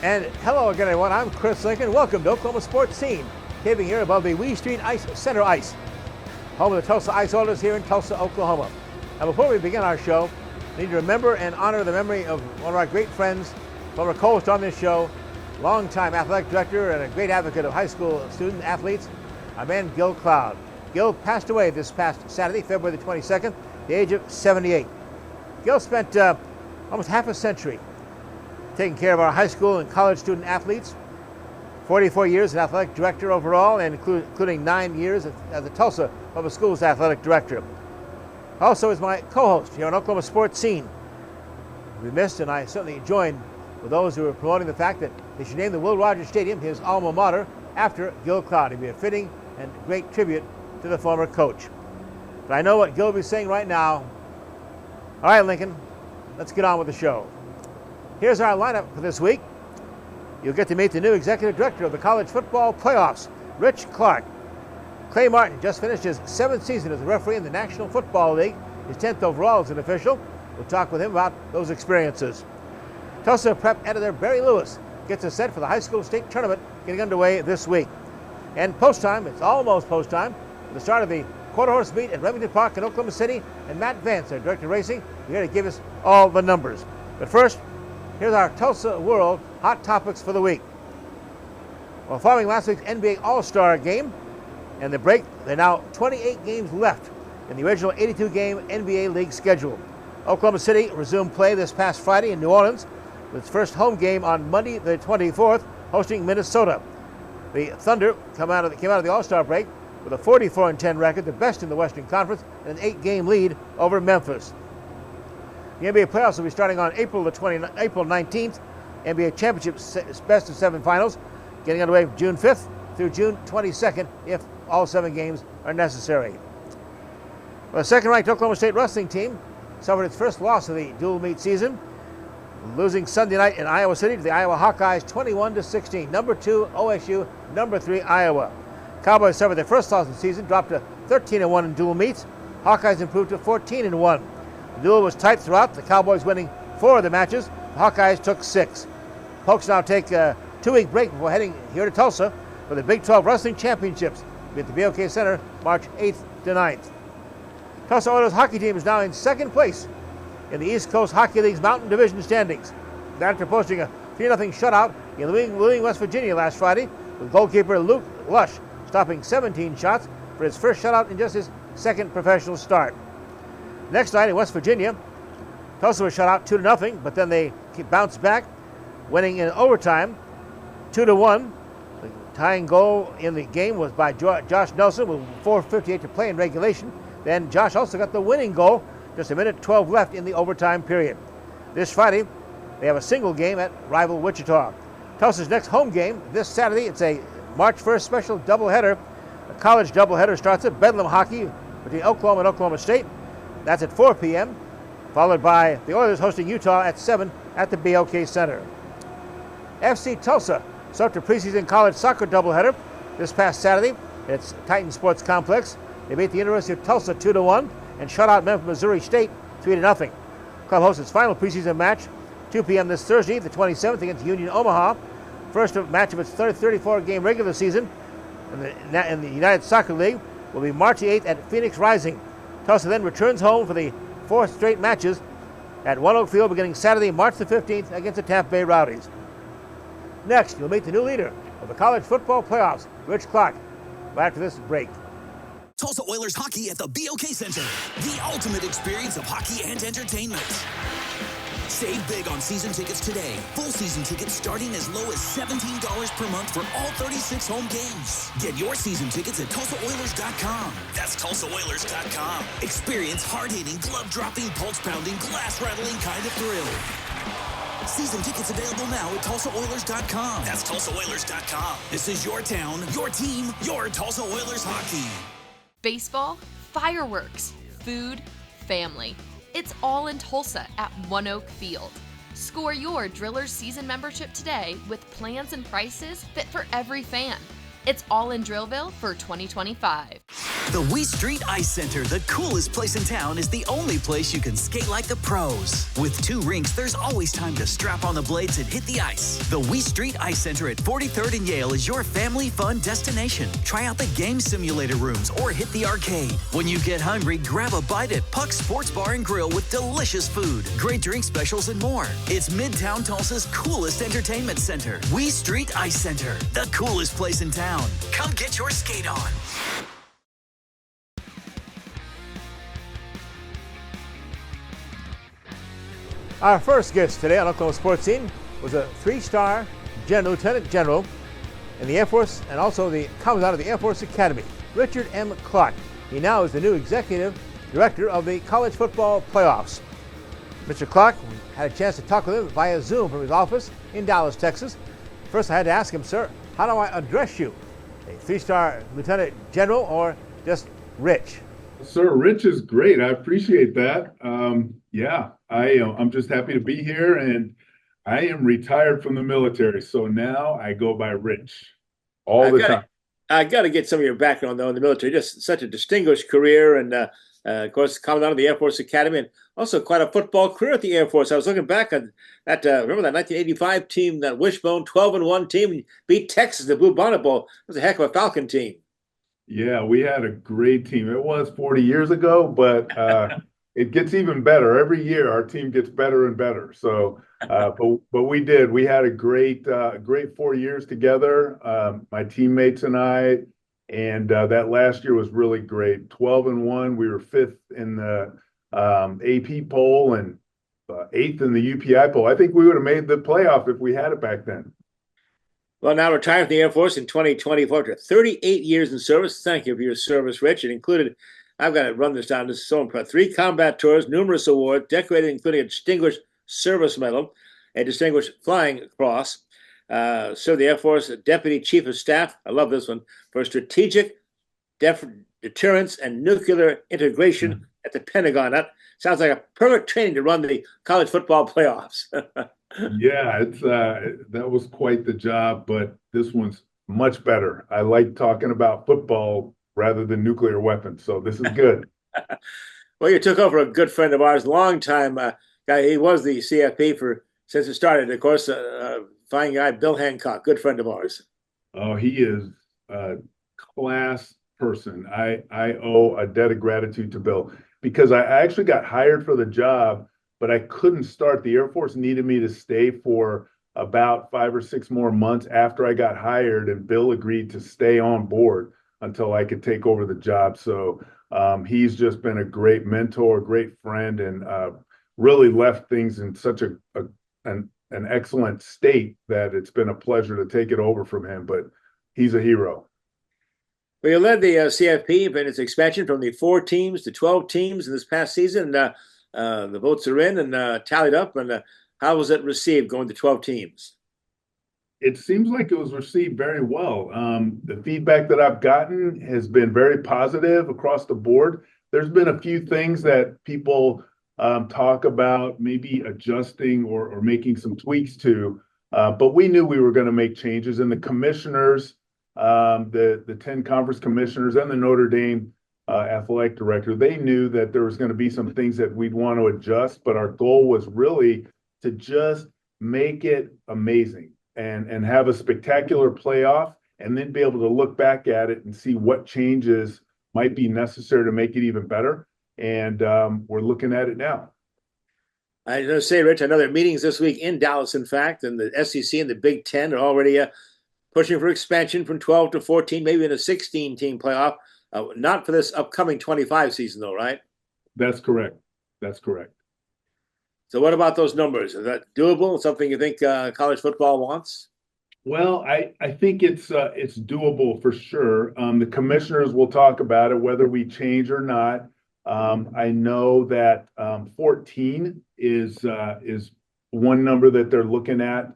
And hello again, everyone. I'm Chris Lincoln. Welcome to Oklahoma Sportscene, taping here above the Wee Street Center Ice, home of the Tulsa Ice Holders here in Tulsa, Oklahoma. Now, before we begin our show, we need to remember and honor the memory of one of our great friends, former co-host on this show, longtime athletic director and a great advocate of high school student athletes, our man Gil Cloud. Gil passed away this past Saturday, February the 22nd, at the age of 78. Gil spent almost half a century taking care of our high school and college student athletes, 44 years as athletic director overall, and including 9 years as the Tulsa Public Schools athletic director. Also is my co-host here on Oklahoma Sportscene. We missed, and I certainly joined with those who are promoting the fact that they should name the Will Rogers Stadium his alma mater after Gil Cloud. It'd be a fitting and great tribute to the former coach. But I know what Gil will be saying right now. All right, Lincoln, let's get on with the show. Here's our lineup for this week. You'll get to meet the new executive director of the college football playoffs, Rich Clark. Clay Martin just finished his 7th season as a referee in the National Football League, his 10th overall as an official. We'll talk with him about those experiences. Tulsa Prep editor Barry Lewis gets us set for the high school state tournament getting underway this week. And post time, it's almost post time, for the start of the quarter horse meet at Remington Park in Oklahoma City, and Matt Vance, our director of racing, is here to give us all the numbers. But first, here's our Tulsa World hot topics for the week. Well, following last week's NBA All-Star game and the break, there are now 28 games left in the original 82-game NBA League schedule. Oklahoma City resumed play this past Friday in New Orleans with its first home game on Monday the 24th, hosting Minnesota. The Thunder came out of the All-Star break with a 44-10 record, the best in the Western Conference, and an 8-game lead over Memphis. The NBA playoffs will be starting on April 19th. NBA Championship best of 7 finals getting underway from June 5th through June 22nd if all 7 games are necessary. Well, the second-ranked Oklahoma State wrestling team suffered its first loss of the dual meet season, losing Sunday night in Iowa City to the Iowa Hawkeyes 21-16. Number 2 OSU, number 3 Iowa. Cowboys suffered their first loss of the season, dropped to 13-1 in dual meets. Hawkeyes improved to 14-1. The duel was tight throughout, the Cowboys winning 4 of the matches. The Hawkeyes took 6. Pokes now take a 2-week break before heading here to Tulsa for the Big 12 Wrestling Championships at the BOK Center March 8th to 9th. Tulsa Oilers hockey team is now in second place in the East Coast Hockey League's Mountain Division standings. After posting a 3-0 shutout in Wheeling, West Virginia last Friday, with goalkeeper Luke Lush stopping 17 shots for his first shutout in just his second professional start. Next night in West Virginia, Tulsa was shut out 2-0, but then they bounced back, winning in overtime 2-1. The tying goal in the game was by Josh Nelson with 4:58 to play in regulation. Then Josh also got the winning goal, just a minute 12 left in the overtime period. This Friday, they have a single game at rival Wichita. Tulsa's next home game this Saturday, it's a March 1st special doubleheader. A college doubleheader starts at Bedlam Hockey between Oklahoma and Oklahoma State. That's at 4 p.m., followed by the Oilers hosting Utah at 7 at the BOK Center. FC Tulsa started a preseason college soccer doubleheader this past Saturday. It's Titan Sports Complex. They beat the University of Tulsa 2-1 and shut out Memphis, Missouri State 3-0. Club hosts its final preseason match 2 p.m. this Thursday, the 27th, against Union Omaha. First match of its third 34-game regular season in the United Soccer League will be March 8th at Phoenix Rising. Tulsa then returns home for the 4th straight matches at One Oak Field beginning Saturday, March the 15th against the Tampa Bay Rowdies. Next, you'll meet the new leader of the college football playoffs, Rich Clark, right after this break. Tulsa Oilers hockey at the BOK Center, the ultimate experience of hockey and entertainment. Save big on season tickets today. Full season tickets starting as low as $17 per month for all 36 home games. Get your season tickets at TulsaOilers.com. That's TulsaOilers.com. Experience hard-hitting, glove-dropping, pulse-pounding, glass-rattling kind of thrill. Season tickets available now at TulsaOilers.com. That's TulsaOilers.com. This is your town, your team, your Tulsa Oilers hockey. Baseball, fireworks, food, family. It's all in Tulsa at One Oak Field. Score your Drillers season membership today with plans and prices fit for every fan. It's all in Drillville for 2025. The Wee Street Ice Center, the coolest place in town, is the only place you can skate like the pros. With 2 rinks, there's always time to strap on the blades and hit the ice. The Wee Street Ice Center at 43rd and Yale is your family fun destination. Try out the game simulator rooms or hit the arcade. When you get hungry, grab a bite at Puck's Sports Bar and Grill with delicious food, great drink specials, and more. It's Midtown Tulsa's coolest entertainment center. Wee Street Ice Center, the coolest place in town. Come get your skate on. Our first guest today on Oklahoma Sports Scene was a 3-star lieutenant general in the Air Force and also the commandant of the Air Force Academy, Richard M. Clark. He now is the new executive director of the college football playoffs. Mr. Clark, had a chance to talk with him via Zoom from his office in Dallas, Texas. First, I had to ask him, sir, how do I address you? A 3-star lieutenant general or just Rich? Sir, Rich is great. I appreciate that. I'm just happy to be here, and I am retired from the military, so now I go by Rich all the time. I got to get some of your background, though, in the military. Just such a distinguished career, and of course, commandant of the Air Force Academy, and also quite a football career at the Air Force. I was looking back at that. Remember that 1985 team, that Wishbone 12-1 team, beat Texas, the Blue Bonnet Bowl. It was a heck of a Falcon team. Yeah, we had a great team. It was 40 years ago, but it gets even better. Every year, our team gets better and better. So, but we did. We had a great 4 years together, my teammates and I, and that last year was really great. 12-1. We were 5th in the AP poll and 8th in the UPI poll. I think we would have made the playoff if we had it back then. Well, now retired from the Air Force in 2024 after 38 years in service. Thank you for your service, Rich. It included, I've got to run this down, this is so impressive, 3 combat tours, numerous awards, decorated including a Distinguished Service Medal, a Distinguished Flying Cross, served the Air Force Deputy Chief of Staff, I love this one, for strategic deterrence and nuclear integration at the Pentagon. That sounds like a perfect training to run the college football playoffs. Yeah, that was quite the job, but this one's much better. I like talking about football rather than nuclear weapons, so this is good. Well, you took over a good friend of ours, long time guy. He was the CFP since it started. Of course, fine guy, Bill Hancock, good friend of ours. Oh, he is a class person. I owe a debt of gratitude to Bill because I actually got hired for the job, but I couldn't start. The Air Force needed me to stay for about 5 or 6 more months after I got hired, and Bill agreed to stay on board until I could take over the job. So he's just been a great mentor, great friend, and really left things in such an excellent state that it's been a pleasure to take it over from him. But he's a hero. Well, you led the CFP in its expansion from the 4 teams to 12 teams in this past season. The votes are in and tallied up. And how was it received going to 12 teams? It seems like it was received very well. The feedback that I've gotten has been very positive across the board. There's been a few things that people talk about maybe adjusting or making some tweaks to, but we knew we were going to make changes. And the commissioners, the 10 conference commissioners and the Notre Dame athletic director, they knew that there was going to be some things that we'd want to adjust, but our goal was really to just make it amazing and have a spectacular playoff, and then be able to look back at it and see what changes might be necessary to make it even better. And we're looking at it now. I was going to say, Rich, I know there are meetings this week in Dallas, in fact, and the SEC and the Big Ten are already pushing for expansion from 12 to 14, maybe in a 16-team playoff. Not for this upcoming 25 season, though, right? That's correct. That's correct. So what about those numbers? Is that doable? Something you think college football wants? Well, I think it's doable for sure. The commissioners will talk about it, whether we change or not. I know that 14 is one number that they're looking at,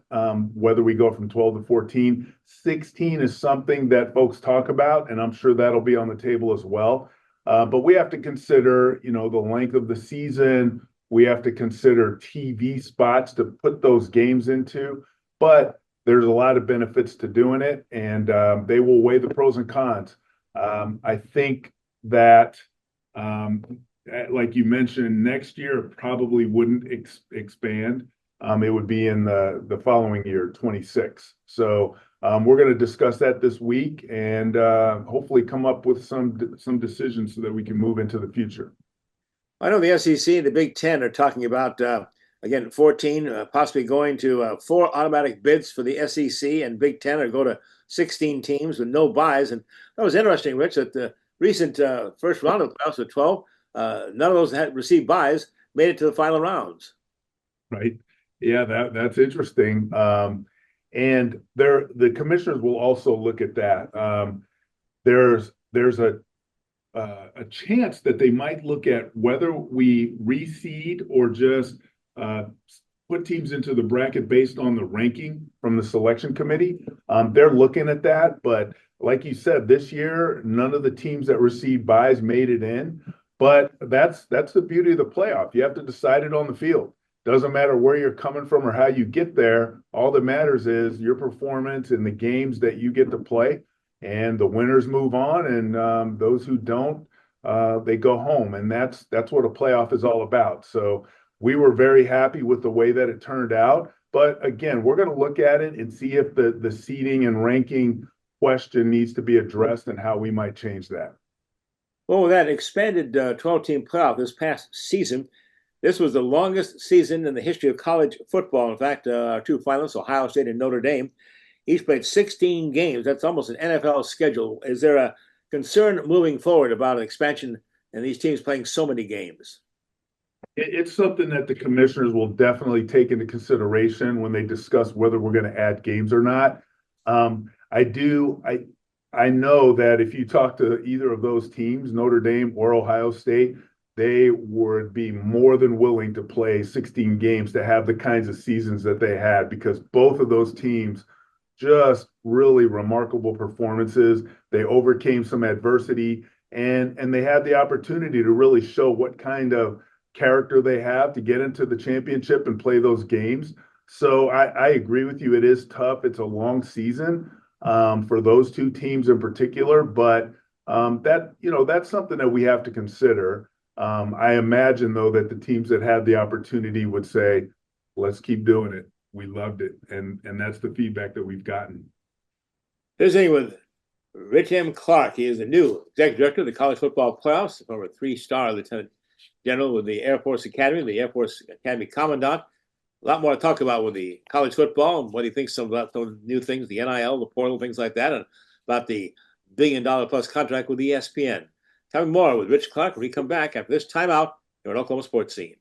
whether we go from 12 to 14. 16 is something that folks talk about, and I'm sure that'll be on the table as well. But we have to consider, the length of the season. We have to consider TV spots to put those games into. But there's a lot of benefits to doing it, and they will weigh the pros and cons. I think that, like you mentioned, next year it probably wouldn't expand. It would be in the following year, 26. So we're going to discuss that this week and hopefully come up with some decisions so that we can move into the future. I know the SEC and the Big Ten are talking about, again, 14, possibly going to 4 automatic bids for the SEC, and Big Ten or go to 16 teams with no buys. And that was interesting, Rich, that the recent first round of the playoffs with 12, none of those had received buys, made it to the final rounds. Right. Yeah, that's interesting. And the commissioners will also look at that. There's a chance that they might look at whether we reseed or just put teams into the bracket based on the ranking from the selection committee. They're looking at that, but like you said, this year none of the teams that received buys made it in. But that's the beauty of the playoff. You have to decide it on the field. Doesn't matter where you're coming from or how you get there. All that matters is your performance in the games that you get to play. And the winners move on, and those who don't, they go home. And that's what a playoff is all about. So we were very happy with the way that it turned out. But again, we're going to look at it and see if the seeding and ranking question needs to be addressed and how we might change that. Well, with that expanded 12-team playoff this past season, this was the longest season in the history of college football. In fact, our 2 finalists, Ohio State and Notre Dame, each played 16 games. That's almost an NFL schedule. Is there a concern moving forward about an expansion and these teams playing so many games? It's something that the commissioners will definitely take into consideration when they discuss whether we're going to add games or not. I know that if you talk to either of those teams, Notre Dame or Ohio State, they would be more than willing to play 16 games to have the kinds of seasons that they had, because both of those teams just really remarkable performances. They overcame some adversity and they had the opportunity to really show what kind of character they have to get into the championship and play those games. So I agree with you. It is tough. It's a long season for those 2 teams in particular, but that's something that we have to consider. I imagine, though, that the teams that had the opportunity would say, let's keep doing it. We loved it. And that's the feedback that we've gotten. Visiting with Rich M. Clark. He is the new executive director of the College Football Playoffs, former 3-star lieutenant general with the Air Force Academy, the Air Force Academy Commandant. A lot more to talk about with the college football and what he thinks about those new things, the NIL, the portal, things like that, and about the $1 billion-plus contract with ESPN. Talking more with Rich Clark when we come back after this timeout here on Oklahoma Sports Scene.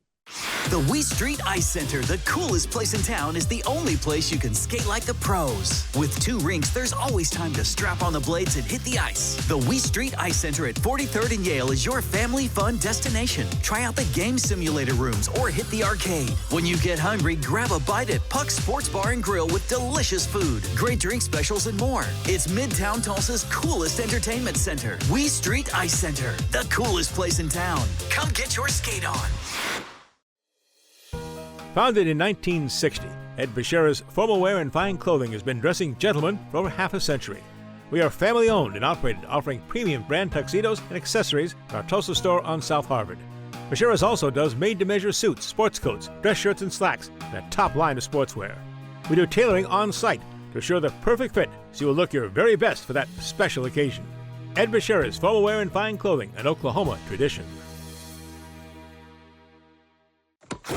The Wee Street Ice Center, the coolest place in town, is the only place you can skate like the pros. With 2 rinks, there's always time to strap on the blades and hit the ice. The Wee Street Ice Center at 43rd and Yale is your family fun destination. Try out the game simulator rooms or hit the arcade. When you get hungry, grab a bite at Puck's Sports Bar and Grill with delicious food, great drink specials, and more. It's Midtown Tulsa's coolest entertainment center. Wee Street Ice Center, the coolest place in town. Come get your skate on. Founded in 1960, Ed Bashira's Formal Wear and Fine Clothing has been dressing gentlemen for over half a century. We are family-owned and operated, offering premium brand tuxedos and accessories at our Tulsa store on South Harvard. Bashira's also does made-to-measure suits, sports coats, dress shirts, and slacks, and a top line of sportswear. We do tailoring on-site to assure the perfect fit so you will look your very best for that special occasion. Ed Bashira's Formal Wear and Fine Clothing, an Oklahoma tradition.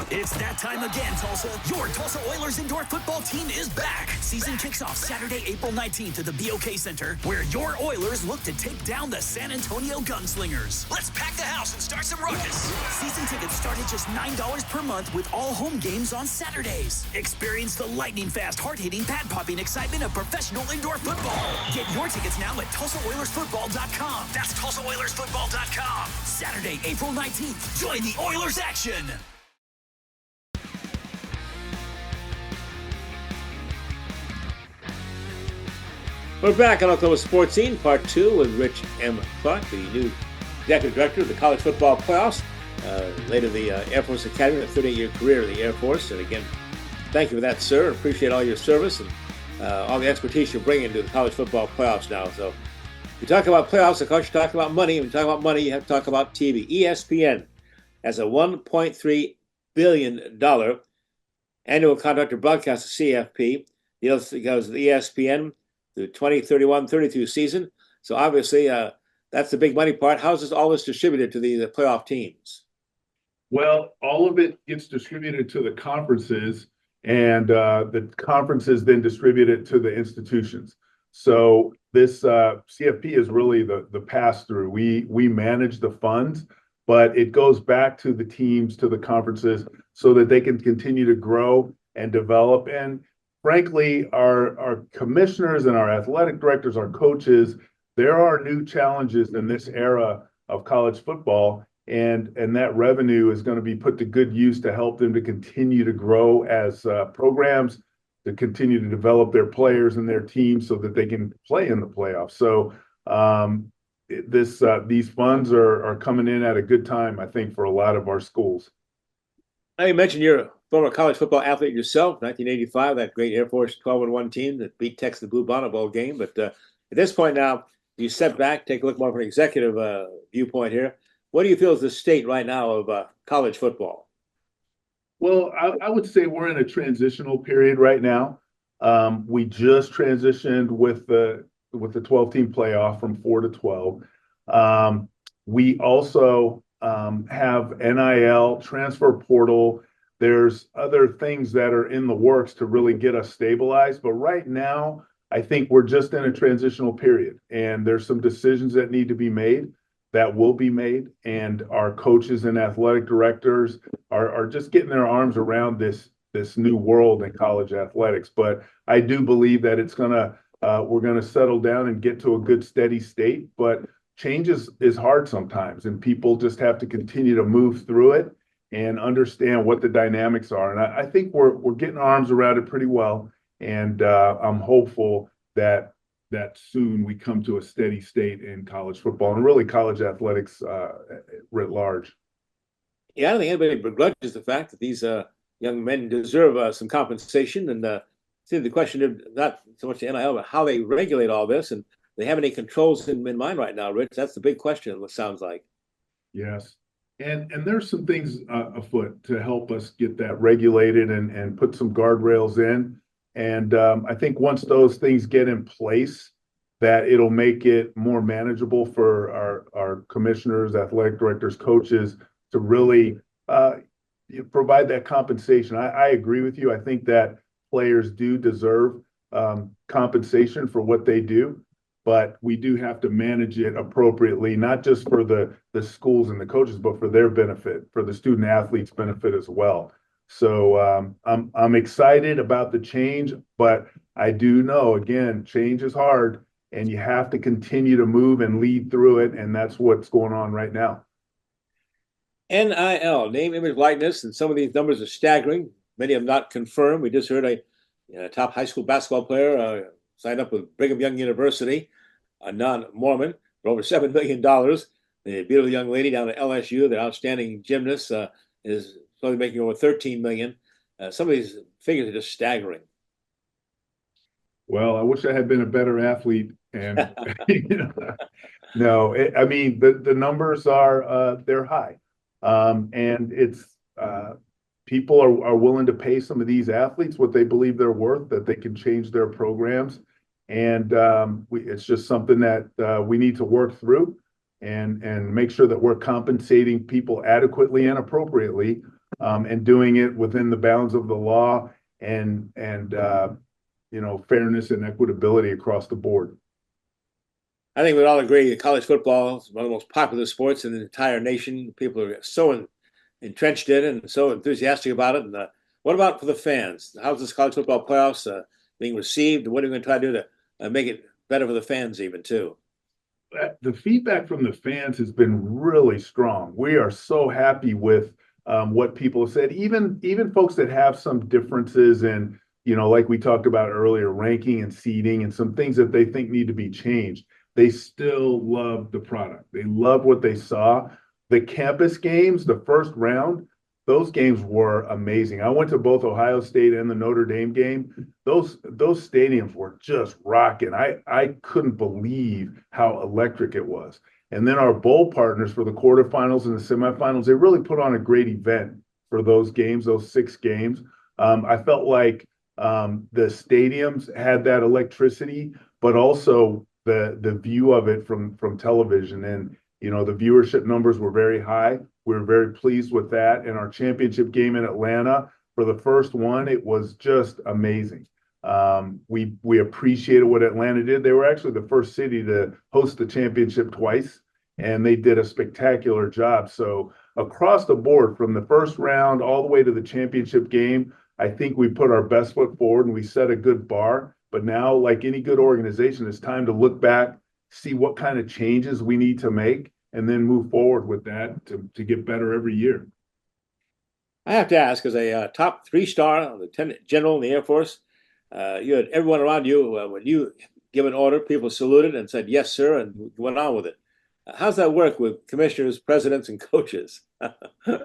It's that time again, Tulsa. Your Tulsa Oilers indoor football team is back. Season kicks off Saturday, April 19th at the BOK Center, where your Oilers look to take down the San Antonio Gunslingers. Let's pack the house and start some ruckus. Season tickets start at just $9 per month with all home games on Saturdays. Experience the lightning-fast, hard-hitting, pad-popping excitement of professional indoor football. Get your tickets now at TulsaOilersFootball.com. That's TulsaOilersFootball.com. Saturday, April 19th. Join the Oilers action. We're back on Oklahoma Sports Scene, Part 2 with Rich M. Clark, the new executive director of the College Football Playoffs, later the Air Force Academy, a 38-year career in the Air Force. And again, thank you for that, sir. Appreciate all your service and all the expertise you're bringing to the College Football Playoffs now. So You talk about playoffs, of course, you talk about money. When you talk about money, you have to talk about TV. ESPN has a $1.3 billion annual contract to broadcast the CFP. Deal goes with ESPN the 2031-32 season. So obviously, that's the big money part. How's all this distributed to the playoff teams? Well, all of it gets distributed to the conferences, and the conferences then distribute it to the institutions. So this CFP is really the pass-through. We manage the funds, but it goes back to the teams, to the conferences, so that they can continue to grow and develop. And frankly, our commissioners and our athletic directors, our coaches, there are new challenges in this era of college football. And that revenue is going to be put to good use to help them to continue to grow as programs, to continue to develop their players and their teams so that they can play in the playoffs. So these funds are coming in at a good time, I think, for a lot of our schools. Now, you mentioned you're a former college football athlete yourself, 1985, that great Air Force 12-1 team that beat Texas in the Blue Bonnet Bowl game. But at this point now, you step back, take a look more from an executive viewpoint here. What do you feel is the state right now of college football? Well, I would say we're in a transitional period right now. We just transitioned with the 12-team playoff from 4 to 12. We also have NIL, transfer portal. There's other things that are in the works to really get us stabilized. But right now, I think we're just in a transitional period, and there's some decisions that need to be made. That will be made, and our coaches and athletic directors are just getting their arms around this new world in college athletics. But I do believe that we're gonna settle down and get to a good steady state. But change is hard sometimes, and people just have to continue to move through it and understand what the dynamics are. And I think we're getting our arms around it pretty well, and I'm hopeful that soon we come to a steady state in college football and really college athletics writ large. Yeah, I don't think anybody begrudges the fact that these young men deserve some compensation. And see, the question of not so much the NIL, but how they regulate all this, and they have any controls in mind right now, Rich? That's the big question, it sounds like. Yes. And there's some things afoot to help us get that regulated and put some guardrails in. And I think once those things get in place, that it'll make it more manageable for our commissioners, athletic directors, coaches to really provide that compensation. I agree with you. I think that players do deserve compensation for what they do, but we do have to manage it appropriately, not just for the schools and the coaches, but for their benefit, for the student athletes' benefit as well. So I'm excited about the change, but I do know, again, change is hard, and you have to continue to move and lead through it, and that's what's going on right now. NIL, name, image, likeness, and some of these numbers are staggering. Many of them not confirmed. We just heard a top high school basketball player signed up with Brigham Young University, a non-Mormon, for over $7 million. The beautiful young lady down at LSU, the outstanding gymnast, is slowly making over $13 million. Some of these figures are just staggering. Well, I wish I had been a better athlete. And no, I mean, the numbers are they're high. And it's people are willing to pay some of these athletes what they believe they're worth, that they can change their programs. And it's just something that we need to work through and make sure that we're compensating people adequately and appropriately, and doing it within the bounds of the law and fairness and equitability across the board. I think we'd all agree that college football is one of the most popular sports in the entire nation. People are so entrenched in it and so enthusiastic about it. And what about for the fans? How's this college football playoffs being received? What are we going to try to do to make it better for the fans even too? The feedback from the fans has been really strong. We are so happy with what people have said, even folks that have some differences in, like we talked about earlier, ranking and seeding and some things that they think need to be changed. They still love the product. They love what they saw. The campus games, the first round, those games were amazing. I went to both Ohio State and the Notre Dame game. Those stadiums were just rocking. I couldn't believe how electric it was. And then our bowl partners for the quarterfinals and the semifinals, they really put on a great event for those games, those 6 games. I felt like the stadiums had that electricity, but also the view of it from television. And the viewership numbers were very high. We were very pleased with that. And our championship game in Atlanta, for the first one, it was just amazing. We appreciated what Atlanta did. They were actually the first city to host the championship twice, and they did a spectacular job. So across the board, from the first round all the way to the championship game, I think we put our best foot forward and we set a good bar. But now, like any good organization, it's time to look back, see what kind of changes we need to make, and then move forward with that to get better every year. I have to ask, as a top 3-star lieutenant general in the Air Force, you had everyone around you, when you give an order, people saluted and said, "Yes, sir," and went on with it. How's that work with commissioners, presidents, and coaches?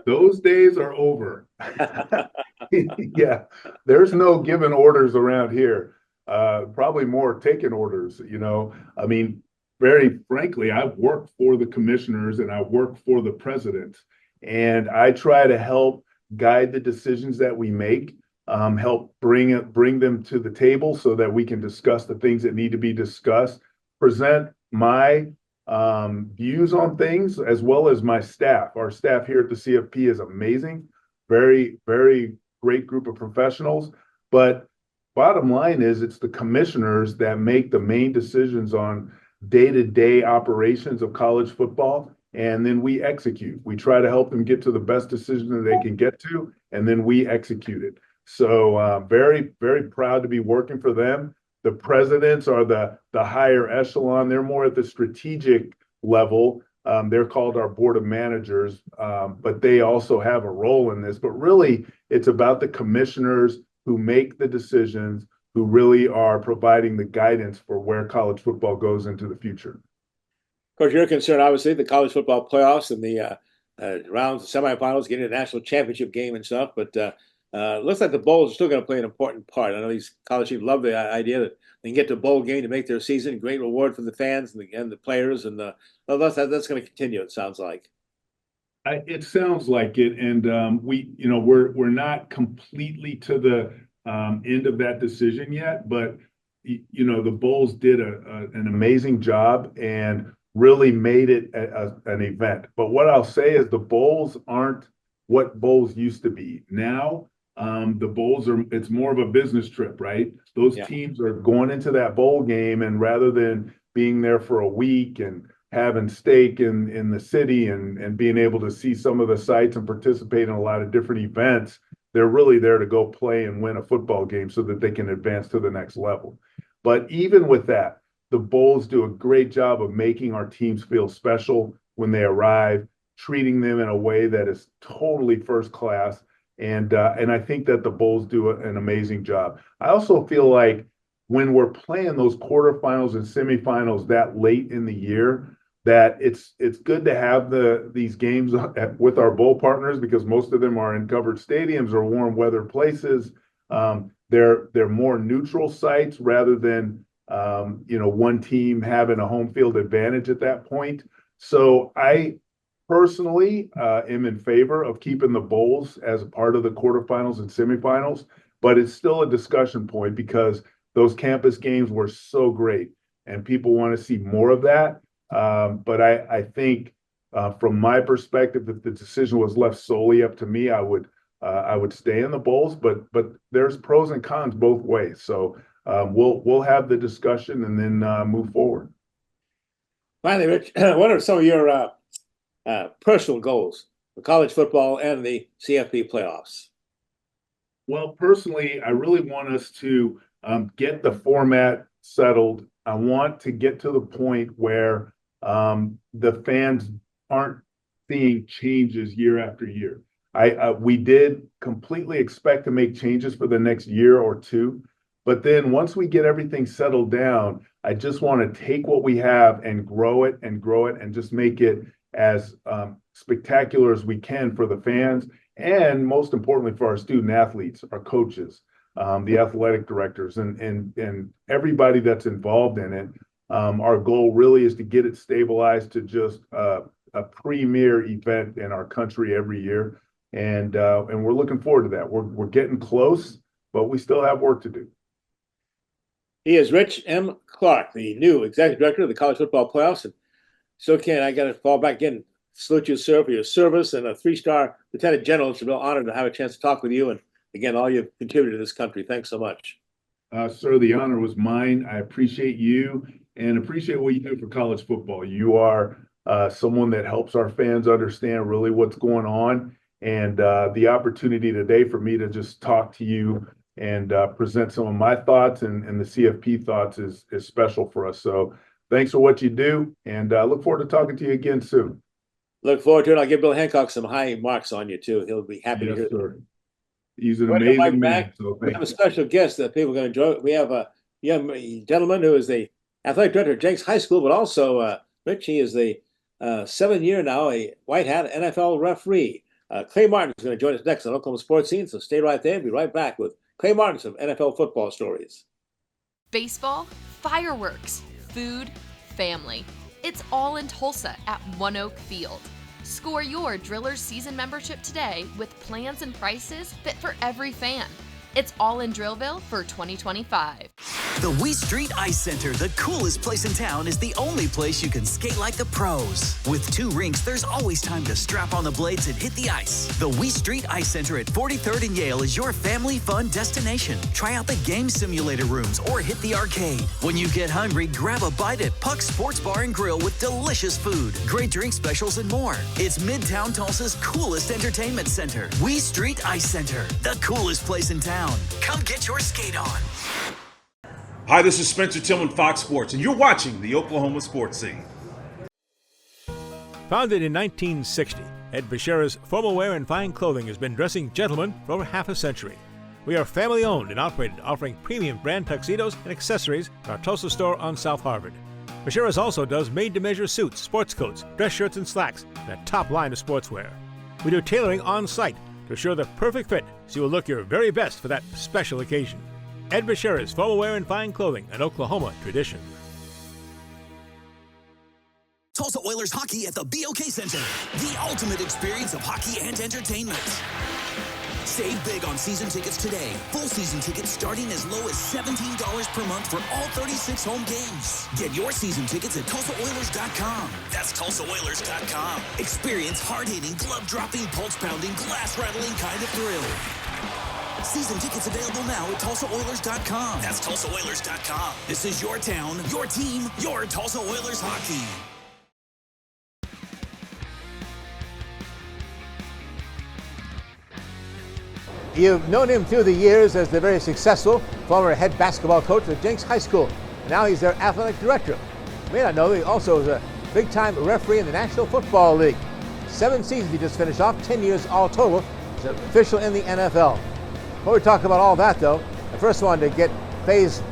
Those days are over. Yeah, there's no giving orders around here. Probably more taking orders, I mean, very frankly, I've worked for the commissioners and I work for the president, and I try to help guide the decisions that we make, help bring them to the table so that we can discuss the things that need to be discussed, present my views on things, as well as my staff. Our staff here at the CFP is amazing, very, very great group of professionals. But bottom line is, it's the commissioners that make the main decisions on day-to-day operations of college football, and then we execute. We try to help them get to the best decision that they can get to, and then we execute it. So very, very proud to be working for them. The presidents are the higher echelon. They're more at the strategic level. They're called our board of managers, but they also have a role in this. But really, it's about the commissioners who make the decisions, who really are providing the guidance for where college football goes into the future. Of course, you're concerned, obviously, the college football playoffs and the rounds, the semifinals, getting to the national championship game and stuff. But looks like the bowls are still going to play an important part. I know these college teams love the idea that they can get to a bowl game to make their season. Great reward for the fans and the players. And that's going to continue, it sounds like. It sounds like it, and we're not completely to the end of that decision yet, but the Bulls did an amazing job and really made it an event. But what I'll say is the Bulls aren't what Bulls used to be. Now the Bulls it's more of a business trip, right? Those teams are going into that bowl game, and rather than being there for a week and having steak in the city and being able to see some of the sites and participate in a lot of different events, they're really there to go play and win a football game so that they can advance to the next level. But even with that, the Bulls do a great job of making our teams feel special when they arrive, treating them in a way that is totally first class. And I think that the Bulls do an amazing job. I also feel like when we're playing those quarterfinals and semifinals that late in the year, that it's good to have these games with our bowl partners, because most of them are in covered stadiums or warm weather places. They're more neutral sites rather than one team having a home field advantage at that point. So I personally am in favor of keeping the bowls as a part of the quarterfinals and semifinals, but it's still a discussion point because those campus games were so great and people want to see more of that. But I think from my perspective, if the decision was left solely up to me, I would stay in the bowls, but there's pros and cons both ways. So we'll have the discussion and then move forward. Finally, Rich, what are some of your personal goals for college football and the CFP playoffs? Well, personally, I really want us to get the format settled. I want to get to the point where the fans aren't seeing changes year after year. We did completely expect to make changes for the next year or two, but then once we get everything settled down, I just want to take what we have and grow it and just make it as spectacular as we can for the fans and most importantly for our student athletes, our coaches, the athletic directors, and everybody that's involved in it. Our goal really is to get it stabilized to just a premier event in our country every year, and we're looking forward to that. We're getting close, but we still have work to do. He is Rich M. Clark, the new executive director of the college football playoffs. And so, Ken, I got to fall back in. Salute you, sir, for your service, and a 3-star lieutenant general. It's a real honor to have a chance to talk with you. And again, all you've contributed to this country. Thanks so much. Sir, the honor was mine. I appreciate you and appreciate what you do for college football. You are someone that helps our fans understand really what's going on. And the opportunity today for me to just talk to you and present some of my thoughts and the CFP thoughts is special for us. So thanks for what you do, and look forward to talking to you again soon. Look forward to it. I'll give Bill Hancock some high marks on you, too. He'll be happy to hear Sir. He's an amazing amazing man. So we have a special guest that people are going to enjoy. We have a young gentleman who is the athletic director at Jenks High School, but also, Rich, he is the 7th year now, a white hat NFL referee. Clay Martin is going to join us next on Oklahoma Sports Scene, so stay right there. We'll be right back with Clay Martin of NFL football stories. Baseball, fireworks, food, family. It's all in Tulsa at One Oak Field. Score your Drillers season membership today with plans and prices fit for every fan. It's all in Drillville for 2025. The Wee Street Ice Center, the coolest place in town, is the only place you can skate like the pros. With 2 rinks, there's always time to strap on the blades and hit the ice. The Wee Street Ice Center at 43rd and Yale is your family fun destination. Try out the game simulator rooms or hit the arcade. When you get hungry, grab a bite at Puck's Sports Bar and Grill with delicious food, great drink specials, and more. It's Midtown Tulsa's coolest entertainment center. Wee Street Ice Center, the coolest place in town. Come get your skate on. Hi, this is Spencer Tillman, Fox Sports, and you're watching the Oklahoma Sports Scene. Founded in 1960, Ed Bashira's Formal Wear and Fine Clothing has been dressing gentlemen for over half a century. We are family owned and operated, offering premium brand tuxedos and accessories at our Tulsa store on South Harvard. Bashira's also does made-to-measure suits, sports coats, dress shirts, and slacks, and a top line of sportswear. We do tailoring on site to assure the perfect fit so you will look your very best for that special occasion. Ed Bashira's Formal Wear and Fine Clothing, an Oklahoma tradition. Tulsa Oilers hockey at the BOK Center, the ultimate experience of hockey and entertainment. Save big on season tickets today. Full season tickets starting as low as $17 per month for all 36 home games. Get your season tickets at TulsaOilers.com. That's TulsaOilers.com. Experience hard-hitting, glove-dropping, pulse-pounding, glass-rattling kind of thrill. Season tickets available now at TulsaOilers.com. That's TulsaOilers.com. This is your town, your team, your Tulsa Oilers hockey. You've known him through the years as the very successful former head basketball coach at Jenks High School. And now he's their athletic director. You may not know that he also is a big-time referee in the National Football League. 7 seasons he just finished off, 10 years all total. He's an official in the NFL. Before we talk about all that, though, I first wanted to get Faye's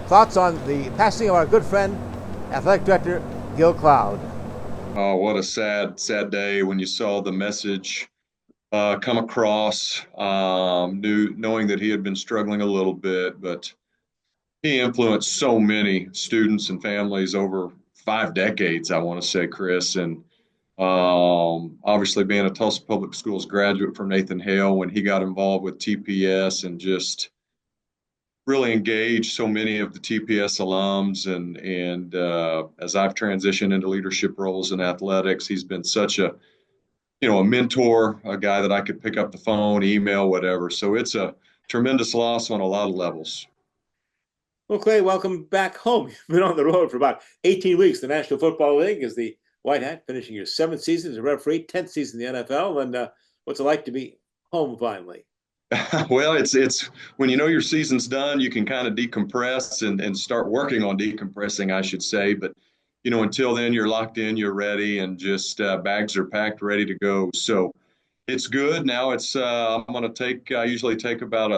thoughts on the passing of our good friend, athletic director Gil Cloud. Oh, what a sad day when you saw the message come across, knowing that he had been struggling a little bit, but he influenced so many students and families over 5 decades, I want to say, Chris. And obviously being a Tulsa Public Schools graduate from Nathan Hale, when he got involved with TPS and just really engaged so many of the TPS alums. And as I've transitioned into leadership roles in athletics, he's been such a mentor, a guy that I could pick up the phone, email, whatever. So it's a tremendous loss on a lot of levels. Well, Clay, welcome back home. You've been on the road for about 18 weeks. The National Football League is the White Hat, finishing your 7th season as a referee, 10th season in the NFL. And what's it like to be home finally? Well, it's when you know your season's done, you can kind of decompress and start working on decompressing, I should say. But until then, you're locked in, you're ready, and just bags are packed, ready to go. So it's good. Now I'm going to I usually take about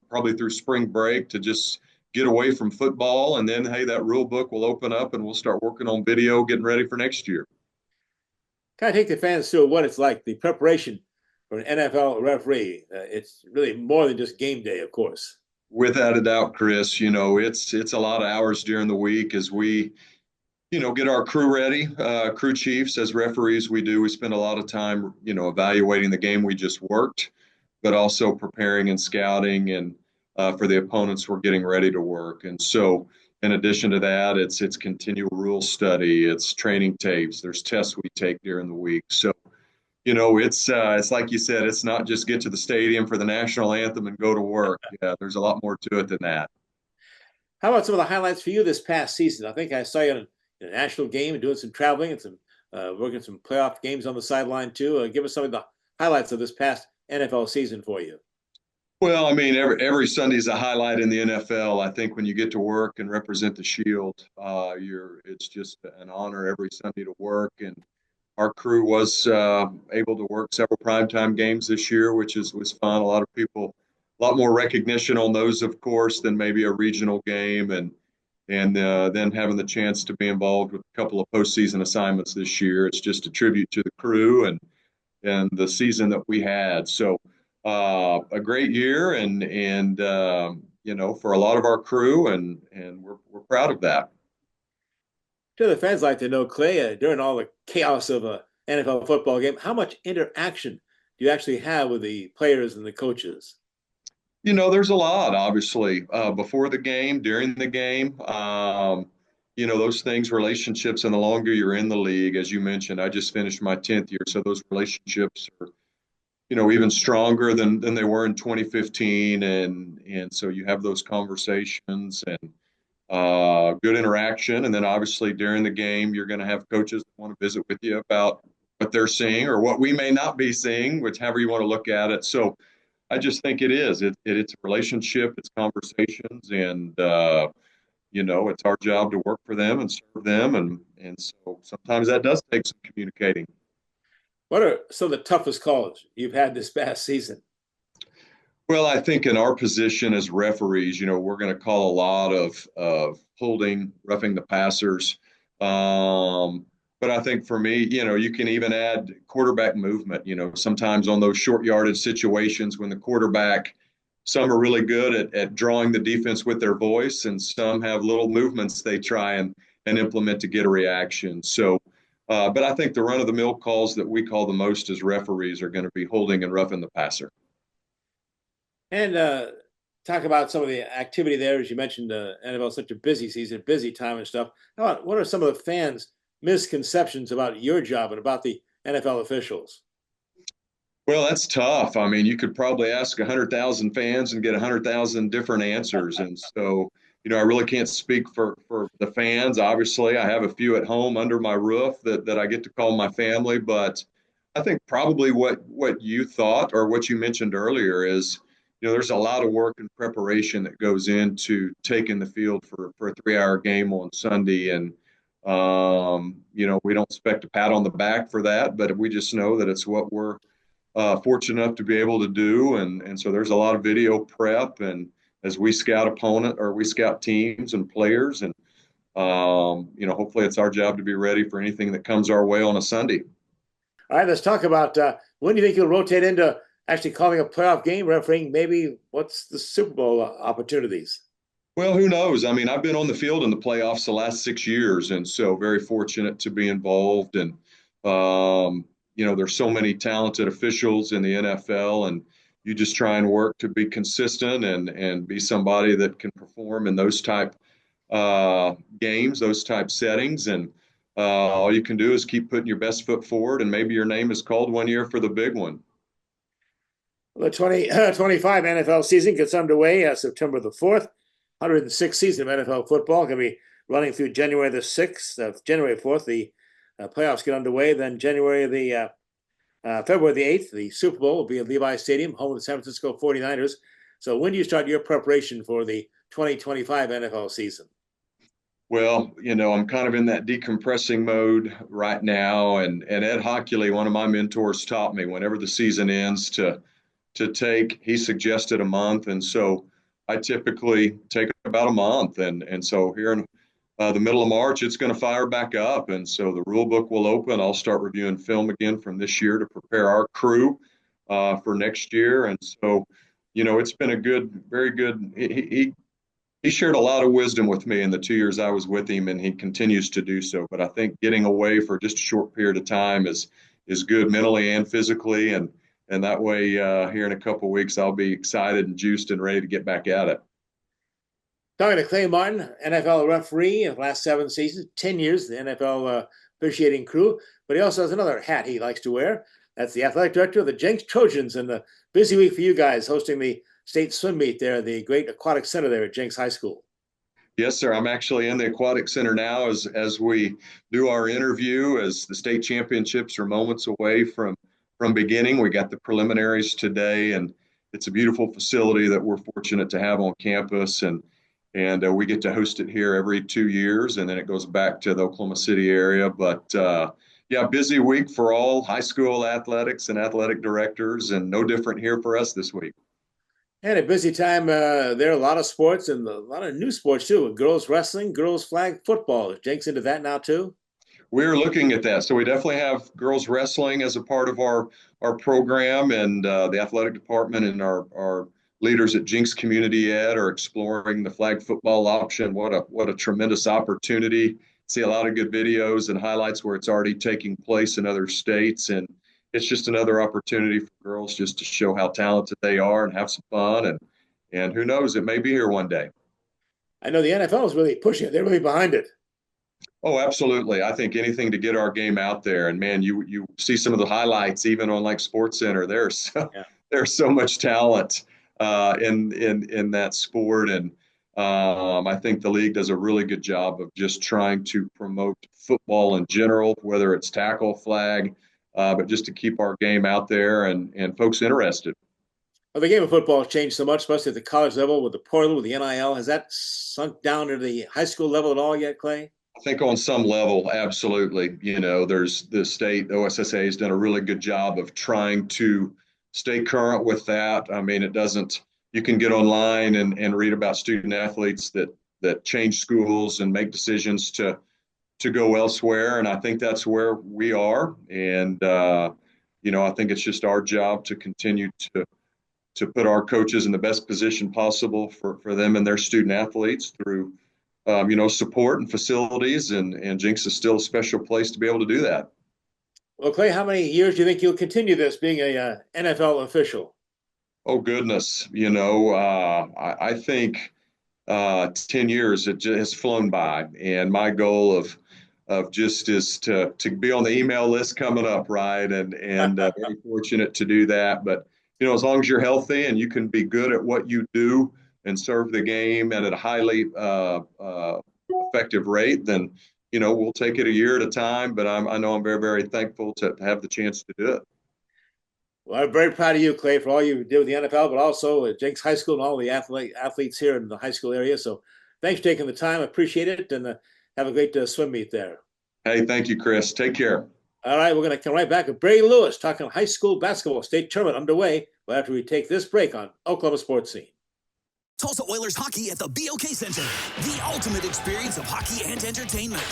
probably through spring break to just get away from football. And then, hey, that rule book will open up and we'll start working on video, getting ready for next year. Kind of take the fans through what it's like, the preparation for an NFL referee. It's really more than just game day, of course. Without a doubt, Chris, it's a lot of hours during the week as we, get our crew ready. Crew chiefs, as referees, we spend a lot of time, evaluating the game we just worked, but also preparing and scouting and for the opponents we're getting ready to work. And so, in addition to that, it's continual rule study, it's training tapes, there's tests we take during the week. So, it's like you said, it's not just get to the stadium for the national anthem and go to work. Yeah, there's a lot more to it than that. How about some of the highlights for you this past season? I think I saw you in a national game and doing some traveling and some working some playoff games on the sideline too. Give us some of the highlights of this past NFL season for you. Well, I mean, every Sunday is a highlight in the NFL. I think when you get to work and represent the Shield, it's just an honor every Sunday to work. And our crew was able to work several primetime games this year, which was fun. A lot of people, a lot more recognition on those, of course, than maybe a regional game, and then having the chance to be involved with a couple of postseason assignments this year. It's just a tribute to the crew and the season that we had. So a great year, and for a lot of our crew, and we're proud of that. To the fans like to know, Clay, during all the chaos of a NFL football game, how much interaction do you actually have with the players and the coaches? There's a lot, obviously, before the game, during the game. Those things, relationships, and the longer you're in the league, as you mentioned, I just finished my 10th year, so those relationships are, even stronger than they were in 2015, and so you have those conversations and good interaction. And then obviously during the game, you're going to have coaches that want to visit with you about what they're seeing or what we may not be seeing, whichever you want to look at it. So I just think it's a relationship, it's conversations, and it's our job to work for them and serve them, and so sometimes that does take some communicating. What are some of the toughest calls you've had this past season? Well, I think in our position as referees, we're going to call a lot of holding, roughing the passers. But I think for me, you can even add quarterback movement. Sometimes on those short yardage situations when the quarterback, some are really good at drawing the defense with their voice, and some have little movements they try and implement to get a reaction. So, but I think the run-of-the-mill calls that we call the most as referees are going to be holding and roughing the passer. And talk about some of the activity there. As you mentioned, NFL is such a busy season, busy time and stuff. How about, what are some of the fans' misconceptions about your job and about the NFL officials? Well, that's tough. I mean, you could probably ask 100,000 fans and get 100,000 different answers. And so, I really can't speak for the fans. Obviously, I have a few at home under my roof that I get to call my family. But I think probably what you thought or what you mentioned earlier is, there's a lot of work and preparation that goes into taking the field for a 3-hour game on Sunday. And, we don't expect a pat on the back for that, but we just know that it's what we're fortunate enough to be able to do. And so there's a lot of video prep, and as we scout we scout teams and players, and, hopefully it's our job to be ready for anything that comes our way on a Sunday. All right, let's talk about when do you think you'll rotate into actually calling a playoff game, refereeing? Maybe what's the Super Bowl opportunities? Well, who knows? I mean, I've been on the field in the playoffs the last 6 years, and so very fortunate to be involved. And, there's so many talented officials in the NFL, and you just try and work to be consistent and be somebody that can perform in those type games, those type settings. And all you can do is keep putting your best foot forward, and maybe your name is called one year for the big one. The 2025 NFL season gets underway September the 4th. 106th season of NFL football going to be running through January the 6th. January 4th, the playoffs get underway. Then February the 8th, the Super Bowl will be at Levi Stadium, home of the San Francisco 49ers. So when do you start your preparation for the 2025 NFL season? Well, I'm kind of in that decompressing mode right now. And Ed Hockley, one of my mentors, taught me whenever the season ends he suggested a month. And so I typically take about a month. And so here in the middle of March, it's going to fire back up. And so the rule book will open. I'll start reviewing film again from this year to prepare our crew for next year. And so, it's been a very good. He shared a lot of wisdom with me in the 2 years I was with him, and he continues to do so. But I think getting away for just a short period of time is good mentally and physically, and that way here in a couple of weeks I'll be excited and juiced and ready to get back at it. Talking to Clay Martin, NFL referee of the last 7 seasons, 10 years, the NFL officiating crew, but he also has another hat he likes to wear. That's the athletic director of the Jenks Trojans, and a busy week for you guys hosting the state swim meet there, the great aquatic center there at Jenks High School. Yes, sir. I'm actually in the aquatic center now as we do our interview, as the state championships are moments away from beginning. We got the preliminaries today, and it's a beautiful facility that we're fortunate to have on campus, and we get to host it here every 2 years, and then it goes back to the Oklahoma City area. But yeah, busy week for all high school athletics and athletic directors, and no different here for us this week. And a busy time there, a lot of sports and a lot of new sports too. Girls wrestling, girls flag football. Is Jenks into that now too? We're looking at that. So we definitely have girls wrestling as a part of our program, and the athletic department and our leaders at Jenks Community Ed are exploring the flag football option. What a tremendous opportunity. See a lot of good videos and highlights where it's already taking place in other states, and it's just another opportunity for girls just to show how talented they are and have some fun, and who knows, it may be here one day. I know the NFL is really pushing it. They're really behind it. Oh, absolutely. I think anything to get our game out there. And man, you see some of the highlights even on like SportsCenter. There's so much talent in that sport, and I think the league does a really good job of just trying to promote football in general, whether it's tackle, flag, but just to keep our game out there and folks interested. Well, the game of football has changed so much, especially at the college level with the portal, with the NIL. Has that sunk down to the high school level at all yet, Clay? I think on some level, absolutely. There's the state, OSSA has done a really good job of trying to stay current with that. I mean, you can get online and read about student athletes that change schools and make decisions to go elsewhere. And I think that's where we are. And, I think it's just our job to continue to put our coaches in the best position possible for them and their student athletes through support and facilities, and Jenks is still a special place to be able to do that. Well, Clay, how many years do you think you'll continue this being a NFL official? Oh, goodness. I think 10 years, it just has flown by, and my goal of just is to be on the email list coming up, right? And very fortunate to do that. But, as long as you're healthy and you can be good at what you do and serve the game at a highly effective rate, then, we'll take it a year at a time. But I know I'm very, very thankful to have the chance to do it. Well, I'm very proud of you, Clay, for all you did with the NFL, but also at Jenks High School and all the athletes here in the high school area. So thanks for taking the time. I appreciate it, and have a great swim meet there. Hey, thank you, Chris. Take care. All right, we're going to come right back with Barry Lewis talking high school basketball state tournament underway after we take this break on Oklahoma Sports Scene. Tulsa Oilers hockey at the BOK Center, the ultimate experience of hockey and entertainment.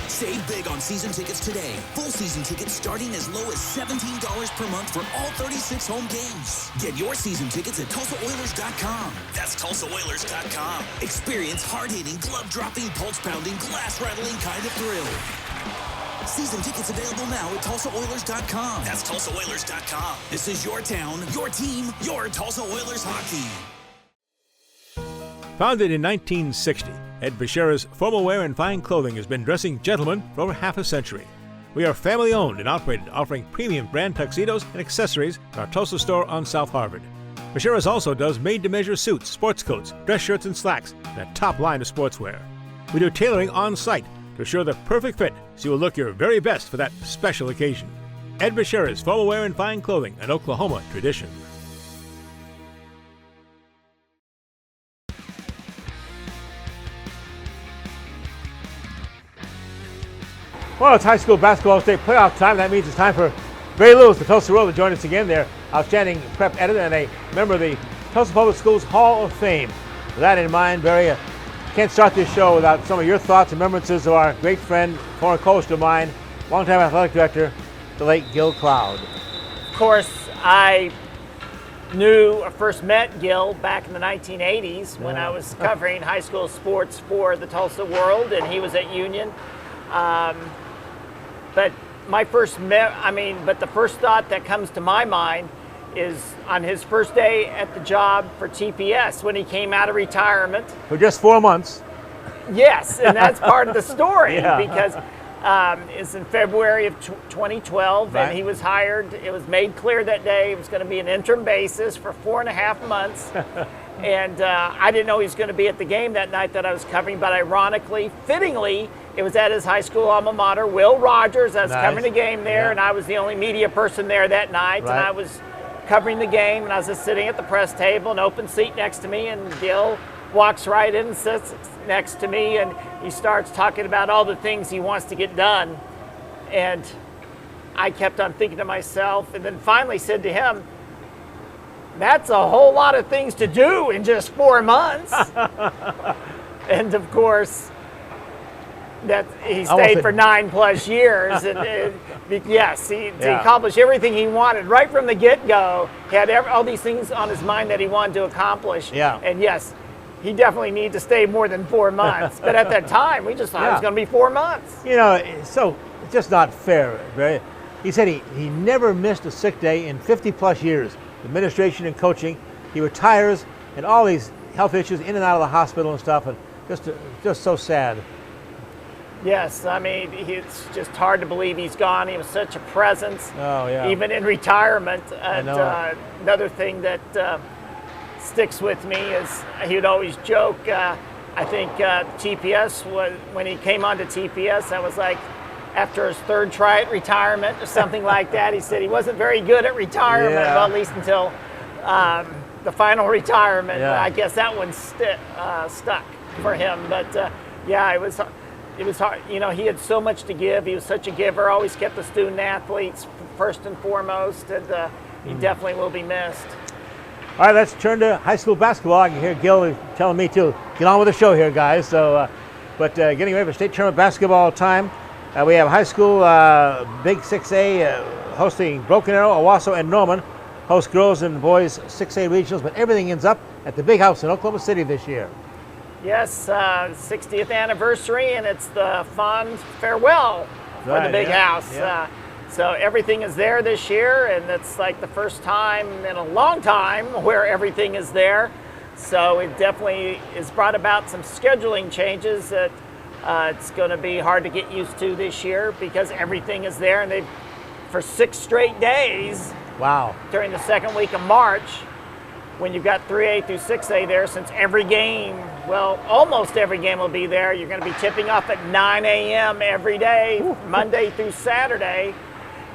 Save big on season tickets today. Full season tickets starting as low as $17 per month for all 36 home games. Get your season tickets at TulsaOilers.com. That's TulsaOilers.com. Experience hard-hitting, glove-dropping, pulse-pounding, glass-rattling kind of thrill. Season tickets available now at TulsaOilers.com. That's TulsaOilers.com. This is your town, your team, your Tulsa Oilers hockey. Founded in 1960, Ed Bashira's Formal Wear and Fine Clothing has been dressing gentlemen for over half a century. We are family-owned and operated, offering premium brand tuxedos and accessories in our Tulsa store on South Harvard. Bashira's also does made-to-measure suits, sports coats, dress shirts, and slacks, and a top line of sportswear. We do tailoring on-site to assure the perfect fit, so you will look your very best for that special occasion. Ed Bashira's Formal Wear and Fine Clothing, an Oklahoma tradition. Well, it's high school basketball state playoff time. That means it's time for Barry Lewis, the Tulsa Road, to join us again. Their outstanding prep editor and a member of the Tulsa Public Schools Hall of Fame. With that in mind, Barry, can't start this show without some of your thoughts and remembrances of our great friend, former coach of mine, longtime athletic director, the late Gil Cloud. Of course, I first met Gil back in the 1980s when I was covering high school sports for the Tulsa World, and he was at Union. But the first thought that comes to my mind is on his first day at the job for TPS when he came out of retirement. For just 4 months. Yes, and that's part of the story Yeah. because it's in February of 2012, Right. and he was hired. It was made clear that day it was going to be an interim basis for 4.5 months. And I didn't know he was going to be at the game that night that I was covering, but ironically, fittingly, it was at his high school alma mater, Will Rogers. I was Nice. covering the game there, Yeah. and I was the only media person there that night, Right. and I was covering the game, and I was just sitting at the press table, an open seat next to me, and Gil walks right in and sits next to me, and he starts talking about all the things he wants to get done. And I kept on thinking to myself, and then finally said to him, that's a whole lot of things to do in just 4 months. And of course, that he stayed for 9+ years, and yes, he accomplished everything he wanted right from the get-go. He had all these things on his mind that he wanted to accomplish. Yeah. And yes, he definitely needed to stay more than 4 months. But at that time, we just thought it was going to be 4 months. You know, so it's just not fair, Barry. He said he never missed a sick day in 50+ years, administration and coaching. He retires, and all these health issues in and out of the hospital and stuff, and just so sad. Yes, I mean, it's just hard to believe he's gone. He was such a presence, even in retirement. And another thing that sticks with me is he would always joke, I think TPS, when he came on to TPS, that was like after his third try at retirement or something like that. He said he wasn't very good at retirement, well, at least until the final retirement. Yeah. I guess that one stuck for him. But it was hard. You know, he had so much to give. He was such a giver, always kept the student athletes first and foremost, and he definitely will be missed. All right, let's turn to high school basketball. I can hear Gil telling me to get on with the show here, guys. So, getting ready for state tournament basketball time. We have high school Big 6A hosting Broken Arrow, Owasso, and Norman. Host girls and boys 6A regionals, but everything ends up at the Big House in Oklahoma City this year. Yes, 60th anniversary, and it's the fond farewell for the Big House. Yeah. So everything is there this year, and it's like the first time in a long time where everything is there. So it definitely has brought about some scheduling changes that it's going to be hard to get used to this year because everything is there, and they've for 6 straight days. Wow. During the second week of March, when you've got 3A through 6A there, since every game, well, almost every game will be there. You're going to be tipping off at 9 a.m. every day, Monday through Saturday.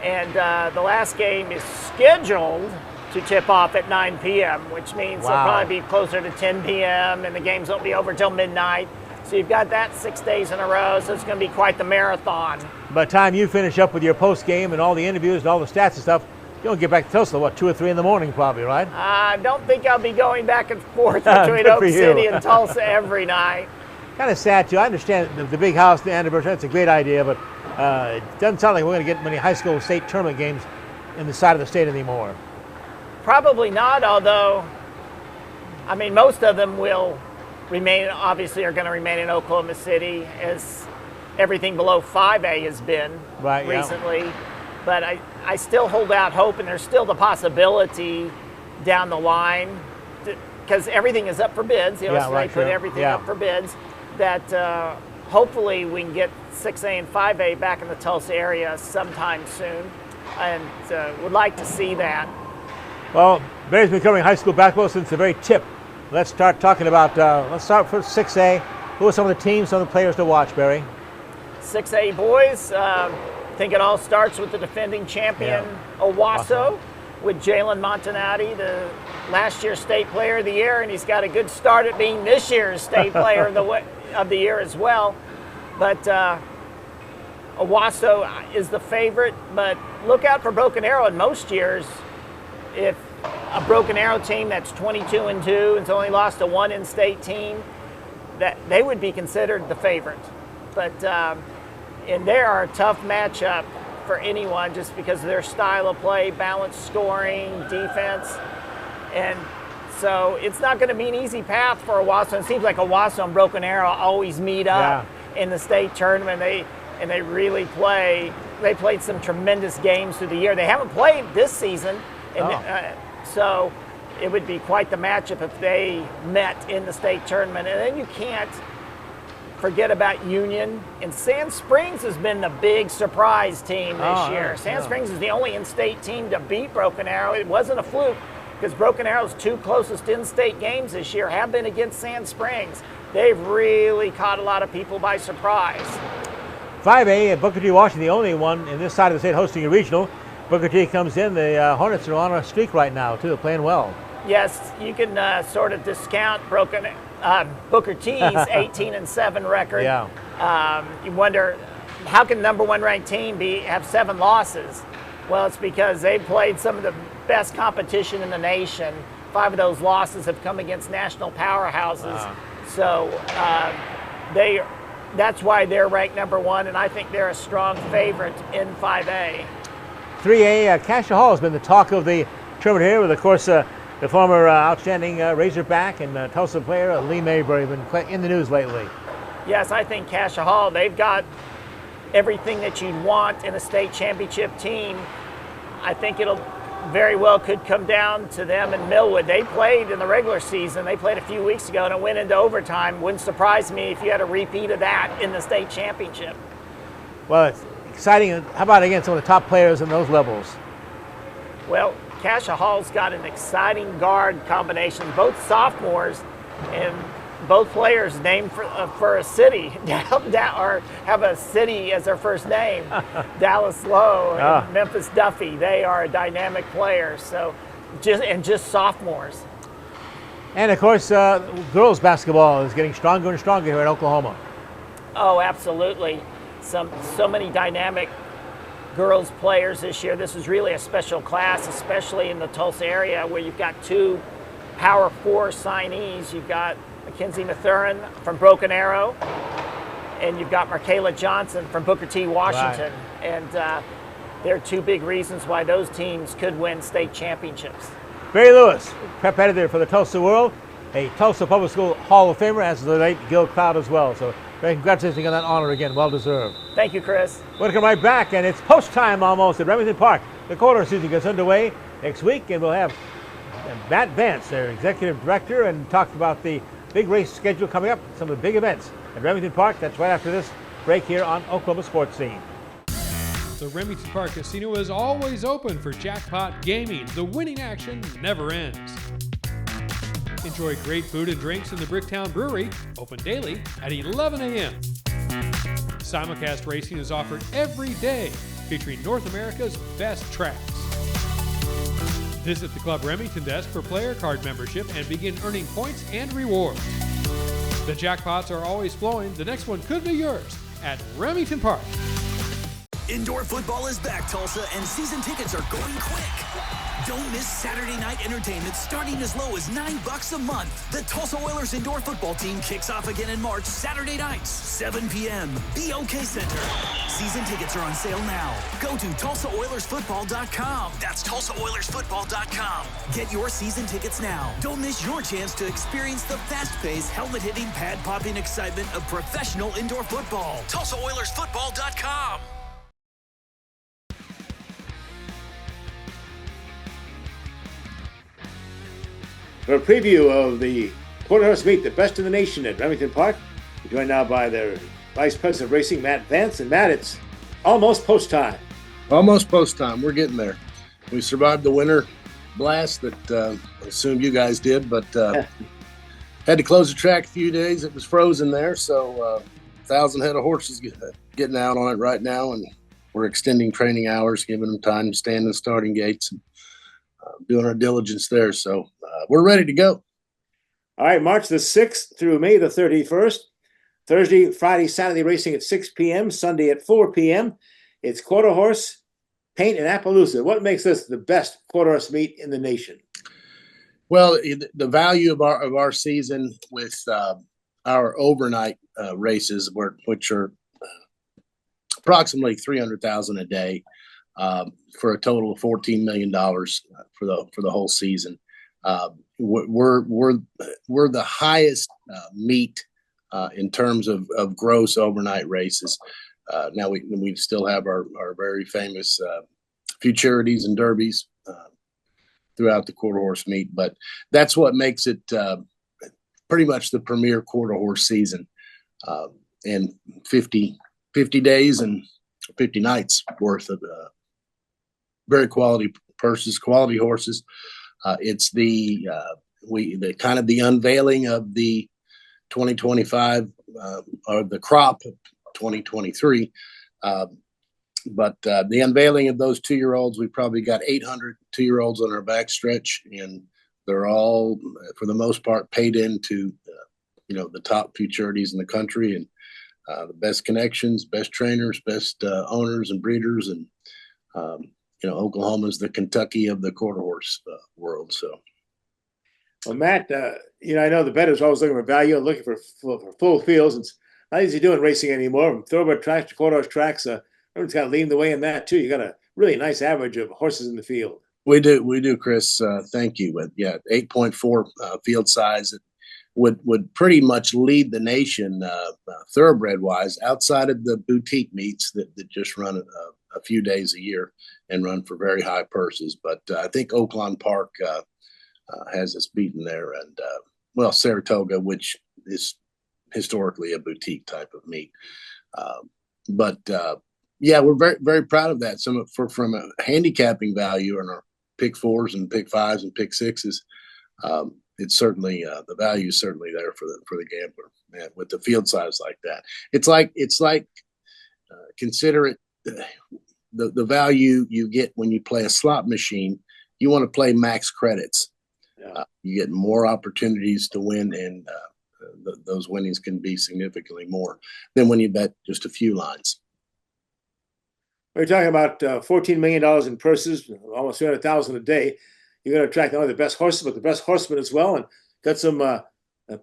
And the last game is scheduled to tip off at 9 p.m., which means it'll probably be closer to 10 p.m., and the games won't be over till midnight. So you've got that 6 days in a row, so it's going to be quite the marathon. By the time you finish up with your post game and all the interviews and all the stats and stuff, you'll get back to Tulsa, 2 or 3 in the morning probably, right? I don't think I'll be going back and forth between Oak City and Tulsa every night. Kind of sad, too. I understand the Big House, the anniversary, that's a great idea, but it doesn't sound like we're going to get many high school state tournament games in the side of the state anymore. Probably not, although, I mean, most of them will remain, obviously are going to remain in Oklahoma City, as everything below 5A has been recently. Yeah. But I still hold out hope, and there's still the possibility down the line, because everything is up for bids. They put everything up for bids, that hopefully we can get 6A and 5A back in the Tulsa area sometime soon, and would like to see that. Well, Barry's been covering high school basketball since the very tip. Let's start talking about, let's start for 6A. Who are some of the teams, some of the players to watch, Barry? 6A boys, I think it all starts with the defending champion, Owasso, with Jalen Montanati, the last year's state player of the year, and he's got a good start at being this year's state player of the year as well. But Owasso is the favorite, but look out for Broken Arrow. In most years, if a Broken Arrow team that's 22-2 and has only lost to one in-state team, that they would be considered the favorite. But and they are a tough matchup for anyone just because of their style of play, balanced scoring, defense. And so it's not going to be an easy path for Owasso. It seems like Owasso and Broken Arrow always meet up in the state tournament. They really play. They played some tremendous games through the year. They haven't played this season, and so it would be quite the matchup if they met in the state tournament. And then you can't forget about Union. And Sand Springs has been the big surprise team this year. Sand Springs is the only in-state team to beat Broken Arrow. It wasn't a fluke because Broken Arrow's 2 closest in-state games this year have been against Sand Springs. They've really caught a lot of people by surprise. 5A at Booker T. Washington, the only one in this side of the state hosting a regional. Booker T comes in. The Hornets are on a streak right now, too. They're playing well. Yes, you can sort of discount Booker T's 18-7 record. You wonder, how can number 1 ranked team have 7 losses? Well, it's because they've played some of the best competition in the nation. 5 of those losses have come against national powerhouses. So that's why they're ranked number 1, and I think they're a strong favorite in 5A. 3A, Cassia Hall has been the talk of the tournament here with, of course, the former outstanding Razorback and Tulsa player Lee Mayberry have been in the news lately. Yes, I think Cassia Hall, they've got everything that you'd want in a state championship team. I think it'll very well could come down to them and Millwood. They played in the regular season. They played a few weeks ago and it went into overtime. Wouldn't surprise me if you had a repeat of that in the state championship. Well, it's exciting. How about against some of the top players in those levels? Well, Cassia Hall's got an exciting guard combination, both sophomores and both players named for a city, or have a city as their first name. Dallas Lowe and Memphis Duffy. They are a dynamic players. So, just sophomores. And of course, girls basketball is getting stronger and stronger here in Oklahoma. Oh, absolutely. So many dynamic girls players this year. This is really a special class, especially in the Tulsa area where you've got 2 Power 4 signees. You've got Mackenzie Mathurin from Broken Arrow, and you've got Markayla Johnson from Booker T. Washington. Right. And they're 2 big reasons why those teams could win state championships. Barry Lewis, prep editor for the Tulsa World, a Tulsa Public School Hall of Famer, as the late Gil Cloud as well. So congratulations on that honor again, well deserved. Thank you, Chris. We'll come right back, and it's post time almost at Remington Park. The quarter season gets underway next week, and we'll have Matt Vance, their executive director, and talk about the big race schedule coming up, some of the big events at Remington Park. That's right after this break here on Oklahoma Sports Scene. The Remington Park Casino is always open for jackpot gaming. The winning action never ends. Enjoy great food and drinks in the Bricktown Brewery, open daily at 11 a.m. Simulcast racing is offered every day, featuring North America's best tracks. Visit the Club Remington desk for player card membership and begin earning points and rewards. The jackpots are always flowing. The next one could be yours at Remington Park. Indoor football is back, Tulsa, and season tickets are going quick. Don't miss Saturday night entertainment starting as low as $9 a month. The Tulsa Oilers indoor football team kicks off again in March, Saturday nights, 7 p.m. BOK Center. Season tickets are on sale now. Go to TulsaOilersFootball.com. That's TulsaOilersFootball.com. Get your season tickets now. Don't miss your chance to experience the fast-paced, helmet-hitting, pad-popping excitement of professional indoor football. TulsaOilersFootball.com. For a preview of the Quarter Horse Meet, the best in the nation at Remington Park, we're joined now by their Vice President of Racing, Matt Vance. And Matt, it's almost post time. Almost post time. We're getting there. We survived the winter blast that I assume you guys did, but had to close the track a few days. It was frozen there, so 1,000 head of horses getting out on it right now, and we're extending training hours, giving them time to stand in the starting gates and doing our diligence there. So we're ready to go. All right, March the 6th through May the 31st. Thursday, Friday, Saturday racing at 6 p.m., Sunday at 4 p.m. It's Quarter Horse, Paint, and Appaloosa. What makes this the best quarter horse meet in the nation? Well, the value of our season with our overnight races, which are approximately 300,000 a day, for a total of $14 million for the whole season. We're the highest meet in terms of gross overnight races. Now we still have our very famous futurities and derbies throughout the quarter horse meet, but that's what makes it pretty much the premier quarter horse season. And 50 days and 50 nights worth of very quality purses, quality horses. It's the kind of the unveiling of the 2025 or the crop of 2023. But the unveiling of those 2-year-olds, we probably got 800 2-year-olds on our backstretch, and they're all, for the most part, paid into the top futurities in the country, and the best connections, best trainers, best owners and breeders, and Oklahoma's the Kentucky of the quarter horse world. So, well, Matt, I know the bettors are always looking for value and looking for full fields. It's not easy doing racing anymore. From thoroughbred tracks to quarter horse tracks, everyone's got to lead the way in that too. You got a really nice average of horses in the field. We do, Chris. Thank you. But 8.4 field size would pretty much lead the nation thoroughbred wise, outside of the boutique meets that just run a few days a year and run for very high purses. But I think Oaklawn Park has us beaten there, and Saratoga, which is historically a boutique type of meet. But we're very, very proud of that. From a handicapping value in our pick 4s and pick 5s and pick 6s, it's certainly the value is certainly there for the gambler, man, with the field size like that. It's like consider it the value you get when you play a slot machine. You want to play max credits. Yeah. You get more opportunities to win, and those winnings can be significantly more than when you bet just a few lines. We're talking about $14 million in purses, almost $300,000 a day. You're going to attract not only the best horses, but the best horsemen as well. And got some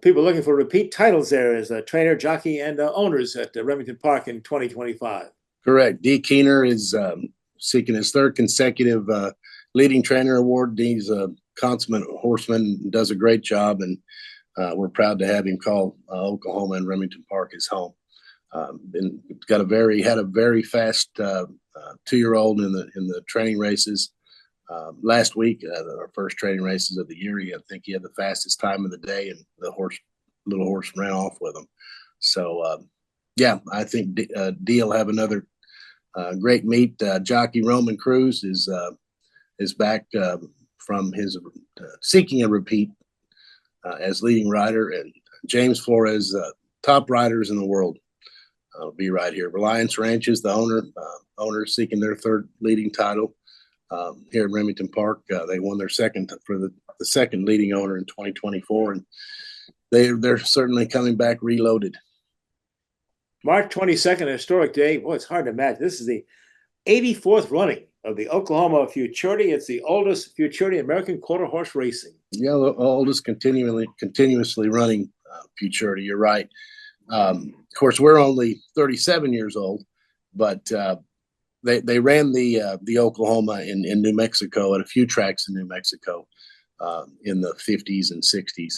people looking for repeat titles there as a trainer, jockey, and owners at Remington Park in 2025. Correct. Dee Keener is seeking his 3rd consecutive leading trainer award. Dee's a consummate horseman, does a great job, and we're proud to have him call Oklahoma and Remington Park his home. And had a very fast 2-year-old in the training races. Last week, our first training races of the year, I think he had the fastest time of the day, and the little horse ran off with him. So, I think Dee will have another great meet. Jockey Roman Cruz is back from his seeking a repeat as leading rider, and James Flores, top riders in the world, will be right here. Reliance Ranches, the owner seeking their 3rd leading title here at Remington Park. They won their second for the second leading owner in 2024, and they're certainly coming back reloaded. March 22nd, a historic day. Boy, it's hard to imagine. This is the 84th running of the Oklahoma Futurity. It's the oldest Futurity American quarter horse racing. Yeah, the oldest continuously running Futurity. You're right. Of course, we're only 37 years old, but they ran the Oklahoma in New Mexico at a few tracks in New Mexico in the 50s and 60s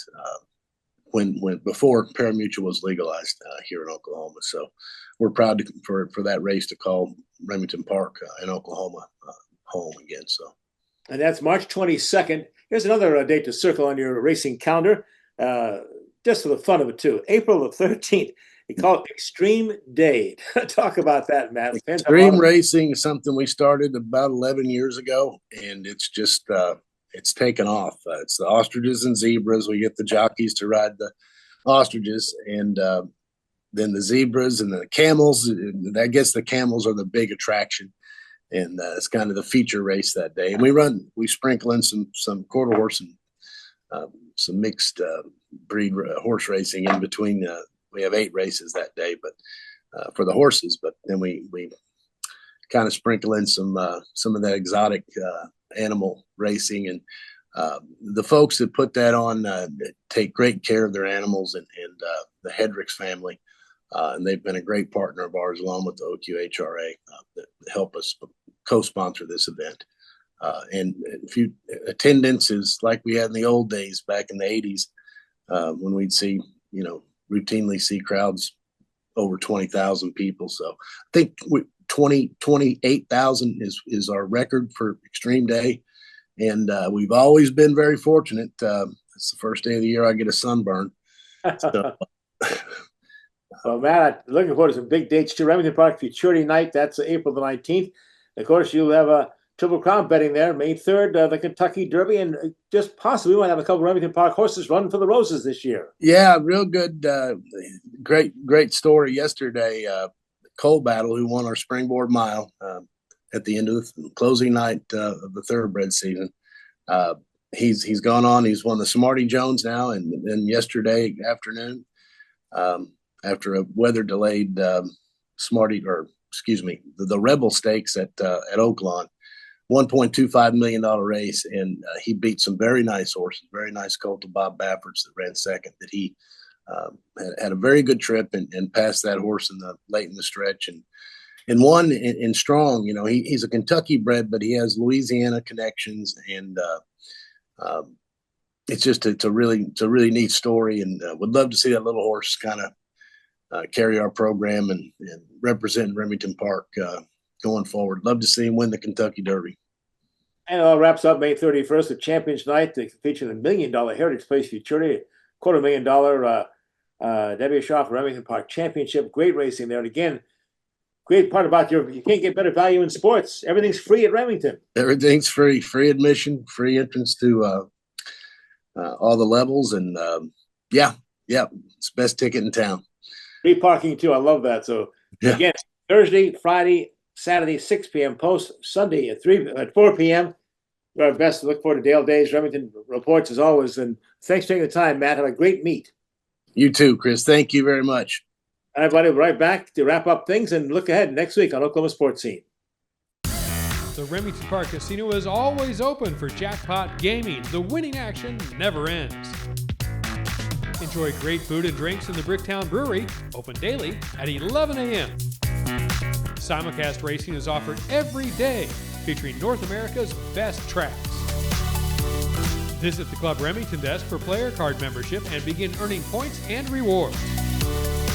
when before parimutuel was legalized here in Oklahoma. So we're proud for that race to call Remington Park in Oklahoma home again. So, and that's March 22nd. Here's another date to circle on your racing calendar, just for the fun of it too. April the 13th. He called it Extreme Day. Talk about that, Matt. Extreme racing is something we started about 11 years ago, and it's just it's taken off. It's the ostriches and zebras. We get the jockeys to ride the ostriches, and then the zebras and the camels. I guess the camels are the big attraction, and it's kind of the feature race that day. And we sprinkle in some quarter horse and some mixed breed horse racing in between. We have 8 races that day, but for the horses. But then we kind of sprinkle in some of that exotic animal racing, and the folks that put that on take great care of their animals, and the Hedricks family, and they've been a great partner of ours, along with the OQHRA, that help us co-sponsor this event. And if you attendance is like we had in the old days back in the 80s, when we'd see, routinely see crowds over 20,000 people. So I think 28,000 is our record for Extreme Day. And we've always been very fortunate. It's the first day of the year I get a sunburn. So. Well, Matt, I'm looking forward to some big dates too. Remington Park Futurity Night, that's April the 19th. Of course, you'll have a Triple Crown betting there, May 3rd, the Kentucky Derby, and just possibly we might have a couple of Remington Park horses running for the Roses this year. Yeah, real good. Great story yesterday. Cole Battle, who won our Springboard Mile at the end of the closing night of the thoroughbred season. He's gone on. He's won the Smarty Jones now, and then yesterday afternoon, after a weather delayed the Rebel Stakes at Oaklawn, $1.25 million race, and he beat some very nice horses, very nice colt of Bob Baffert's that ran second. That he had a very good trip and passed that horse late in the stretch and won in strong. He's a Kentucky bred, but he has Louisiana connections, and it's a really neat story, and would love to see that little horse kind of carry our program and represent Remington Park going forward. Love to see him win the Kentucky Derby. And it all wraps up May 31st, the Champions Night, featuring the $1 million Heritage Place Futurity, $250,000 Debbie Shaw for Remington Park Championship. Great racing there. And again, great part about you can't get better value in sports. Everything's free at Remington. Everything's free admission, free entrance to all the levels. And it's the best ticket in town. Free parking too. I love that. So again, Thursday, Friday, Saturday, 6 p.m. post, Sunday at 4 p.m. Do our best to look forward to Dale Day's Remington Reports as always. And thanks for taking the time, Matt. Have a great meet. You too, Chris. Thank you very much. Everybody, we'll be right back to wrap up things and look ahead next week on Oklahoma Sports Scene. The Remington Park Casino is always open for jackpot gaming. The winning action never ends. Enjoy great food and drinks in the Bricktown Brewery, open daily at 11 a.m. Simulcast racing is offered every day, featuring North America's best tracks. Visit the Club Remington desk for player card membership and begin earning points and rewards.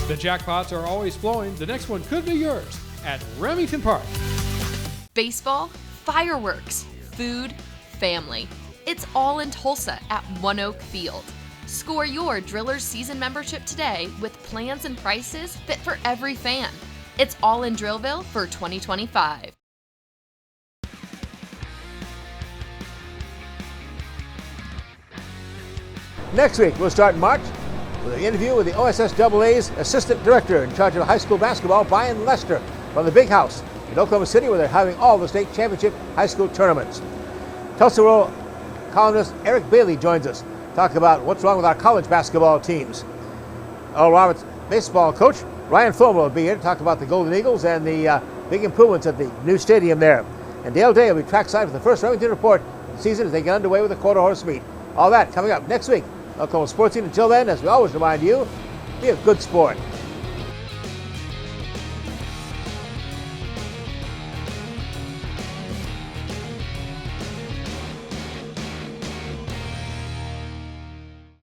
The jackpots are always flowing. The next one could be yours at Remington Park. Baseball, fireworks, food, family. It's all in Tulsa at One Oak Field. Score your Drillers season membership today with plans and prices fit for every fan. It's all in Drillville for 2025. Next week, we'll start in March with an interview with the OSSAA's Assistant Director in charge of high school basketball, Brian Lester, from the Big House in Oklahoma City, where they're having all the state championship high school tournaments. Tulsa World columnist Eric Bailey joins us, talk about what's wrong with our college basketball teams. Earl Roberts baseball coach Ryan Fulmer will be here to talk about the Golden Eagles and the big improvements at the new stadium there. And Dale Day will be trackside for the first Remington Report season as they get underway with the quarter horse meet. All that coming up next week. Oklahoma Sports Scene. Until then, as we always remind you, be a good sport.